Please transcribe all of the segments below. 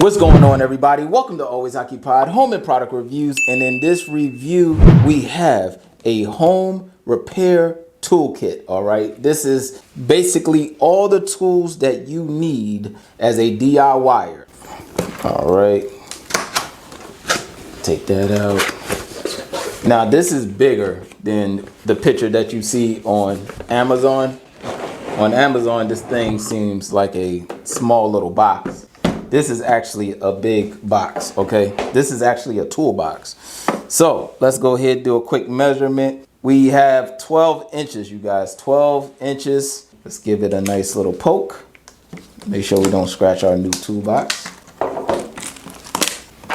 What's going on, everybody? Welcome to Always Occupied Home and Product Reviews. And in this review, we have a home repair toolkit. All right, this is basically all the tools that you need as a DIYer. All right, take that out. Now this is bigger than the picture that you see on Amazon. On Amazon, this thing seems like a small little box. This is actually a big box, okay? This is actually a toolbox. So let's go ahead and do a quick measurement. We have 12 inches, you guys, 12 inches. Let's give it a nice little poke. Make sure we don't scratch our new toolbox.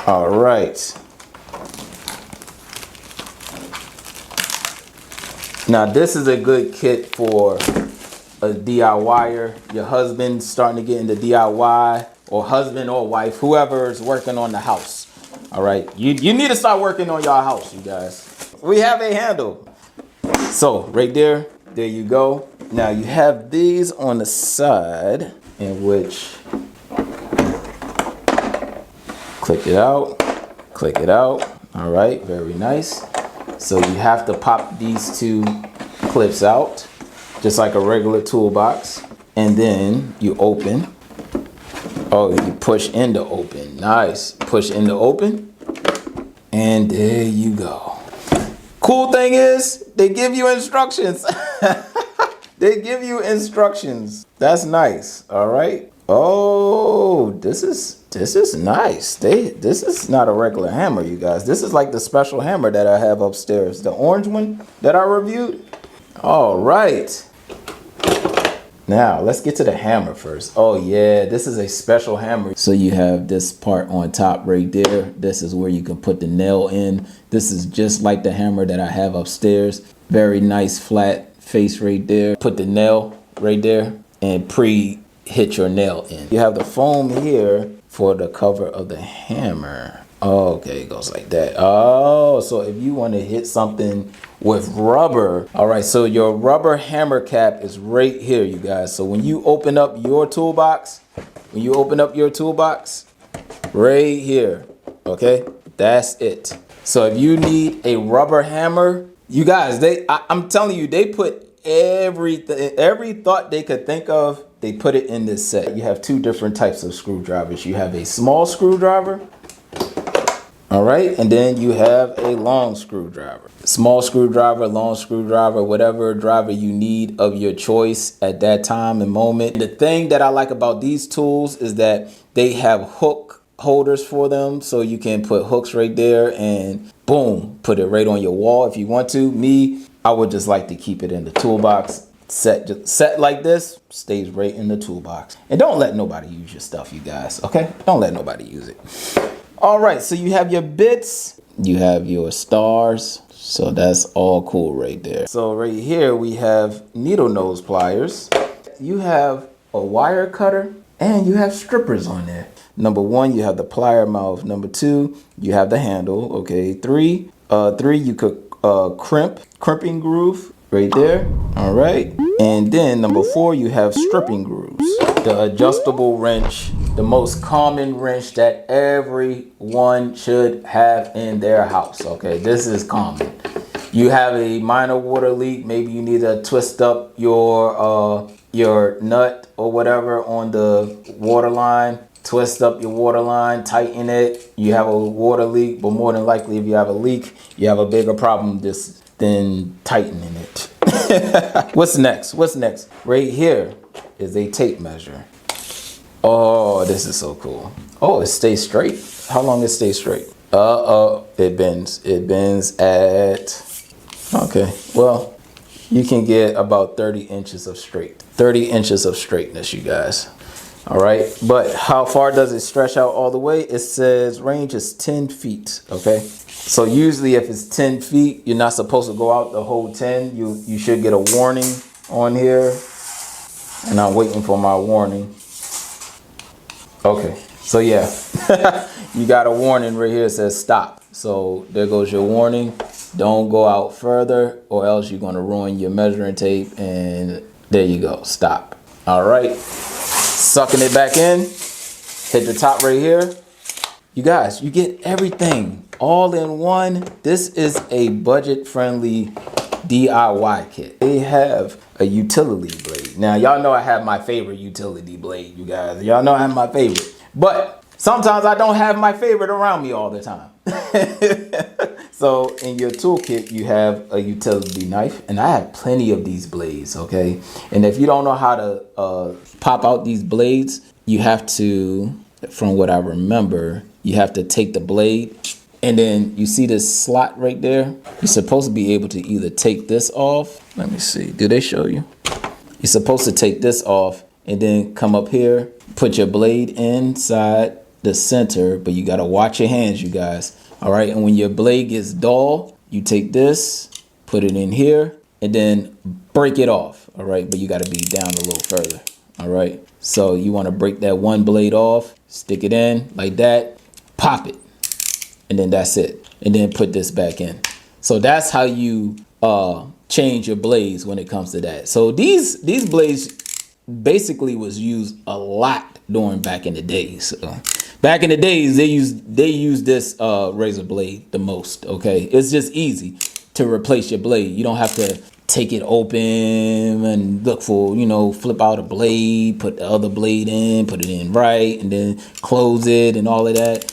All right. Now this is a good kit for a DIYer. Your husband's starting to get into DIY, or husband or wife, whoever is working on the house. All right, you need to start working on your house, you guys. We have a handle. So right there you go. Now you have these on the side, in which click it out. All right, very nice. So you have to pop these two clips out, just like a regular toolbox, and then you open. Oh, you push in to open. Nice. Push in to open. And there you go. Cool thing is, they give you instructions. They give you instructions. That's nice. All right. Oh, this is nice. This is not a regular hammer, you guys. This is like the special hammer that I have upstairs. The orange one that I reviewed. All right. Now, let's get to the hammer first. Oh yeah, this is a special hammer. So you have this part on top right there. This is where you can put the nail in. This is just like the hammer that I have upstairs. Very nice flat face right there. Put the nail right there and pre-hit your nail in. You have the foam here for the cover of the hammer. Okay, it goes like that. Oh, so if you want to hit something with rubber. All right, so your rubber hammer cap is right here, you guys. So when you open up your toolbox, right here, okay, that's it. So if you need a rubber hammer, you guys, I'm telling you, they put every thought they could think of, they put it in this set. You have two different types of screwdrivers. You have a small screwdriver. All right, and then you have a long screwdriver. Small screwdriver, long screwdriver, whatever driver you need of your choice at that time and moment. The thing that I like about these tools is that they have hook holders for them, so you can put hooks right there and boom, put it right on your wall if you want to. Me, I would just like to keep it in the toolbox. Set like this, stays right in the toolbox. And don't let nobody use your stuff, you guys, okay? Don't let nobody use it. All right, so you have your bits, you have your stars, so that's all cool right there. So right here we have needle nose pliers. You have a wire cutter and you have strippers on there. Number one, you have the plier mouth. Number two, you have the handle. Okay, three, you could crimping groove right there. All right, and then number four, you have stripping grooves. The adjustable wrench, the most common wrench that everyone should have in their house. Okay, this is common. You have a minor water leak. Maybe you need to twist up your nut or whatever on the water line. Twist up your water line, tighten it. You have a water leak, but more than likely, if you have a leak, you have a bigger problem than tightening it. What's next? Right here is a tape measure. Oh, this is so cool. Oh, it stays straight. How long it stays straight? It bends. It bends at, okay, well, you can get about 30 inches of straight. 30 inches of straightness, you guys. All right, but how far does it stretch out all the way? It says range is 10 feet, okay? So usually if it's 10 feet, you're not supposed to go out the whole 10. You should get a warning on here. And I'm waiting for my warning. Okay, so yeah, you got a warning right here that says stop. So there goes your warning. Don't go out further or else you're gonna ruin your measuring tape, and there you go, stop. All right, sucking it back in. hit the top right here. You guys, you get everything all in one. This is a budget-friendly DIY kit. They have a utility blade. Now, y'all know I have my favorite utility blade, you guys. Y'all know I have my favorite. But sometimes I don't have my favorite around me all the time. So in your toolkit, you have a utility knife. And I have plenty of these blades, okay? And if you don't know how to pop out these blades, you have to, from what I remember, you have to take the blade, and then you see this slot right there. You're supposed to be able to either take this off. Let me see. Do they show you? You're supposed to take this off and then come up here, put your blade inside the center, but you got to watch your hands, you guys. All right. And when your blade gets dull, you take this, put it in here, and then break it off. All right. But you got to be down a little further. All right. So you want to break that one blade off, stick it in like that, pop it, and then that's it. And then put this back in. So that's how you change your blades when it comes to that. So these blades basically was used a lot during back in the days. So back in the days, they used this razor blade the most. Okay, it's just easy to replace your blade. You don't have to take it open and look for, you know, flip out a blade, put the other blade in, put it in right, and then close it and all of that.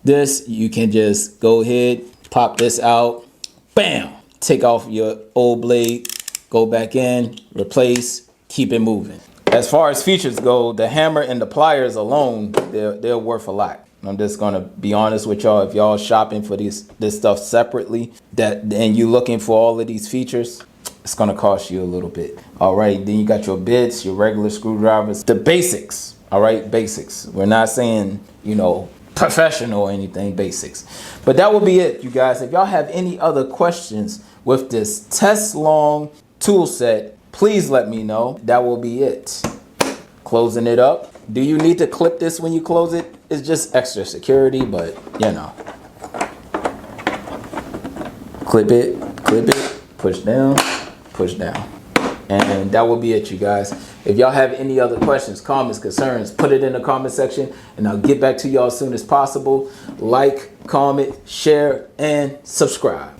This, you can just go ahead, pop this out, bam, take off your old blade, go back in, replace, keep it moving. As far as features go, the hammer and the pliers alone, they're worth a lot. I'm just gonna be honest with y'all. If y'all shopping for this stuff separately, and you looking for all of these features, it's gonna cost you a little bit. All right, then you got your bits, your regular screwdrivers, the basics. All right, basics. We're not saying, you know, professional or anything, basics. But that will be it, you guys. If y'all have any other questions with this Teslong tool set, please let me know. That will be it. Closing it up. Do you need to clip this when you close it? It's just extra security, but you know. Clip it, push down, push down. And that will be it, you guys. If y'all have any other questions, comments, concerns, put it in the comment section and I'll get back to y'all as soon as possible. Like, comment, share, and subscribe.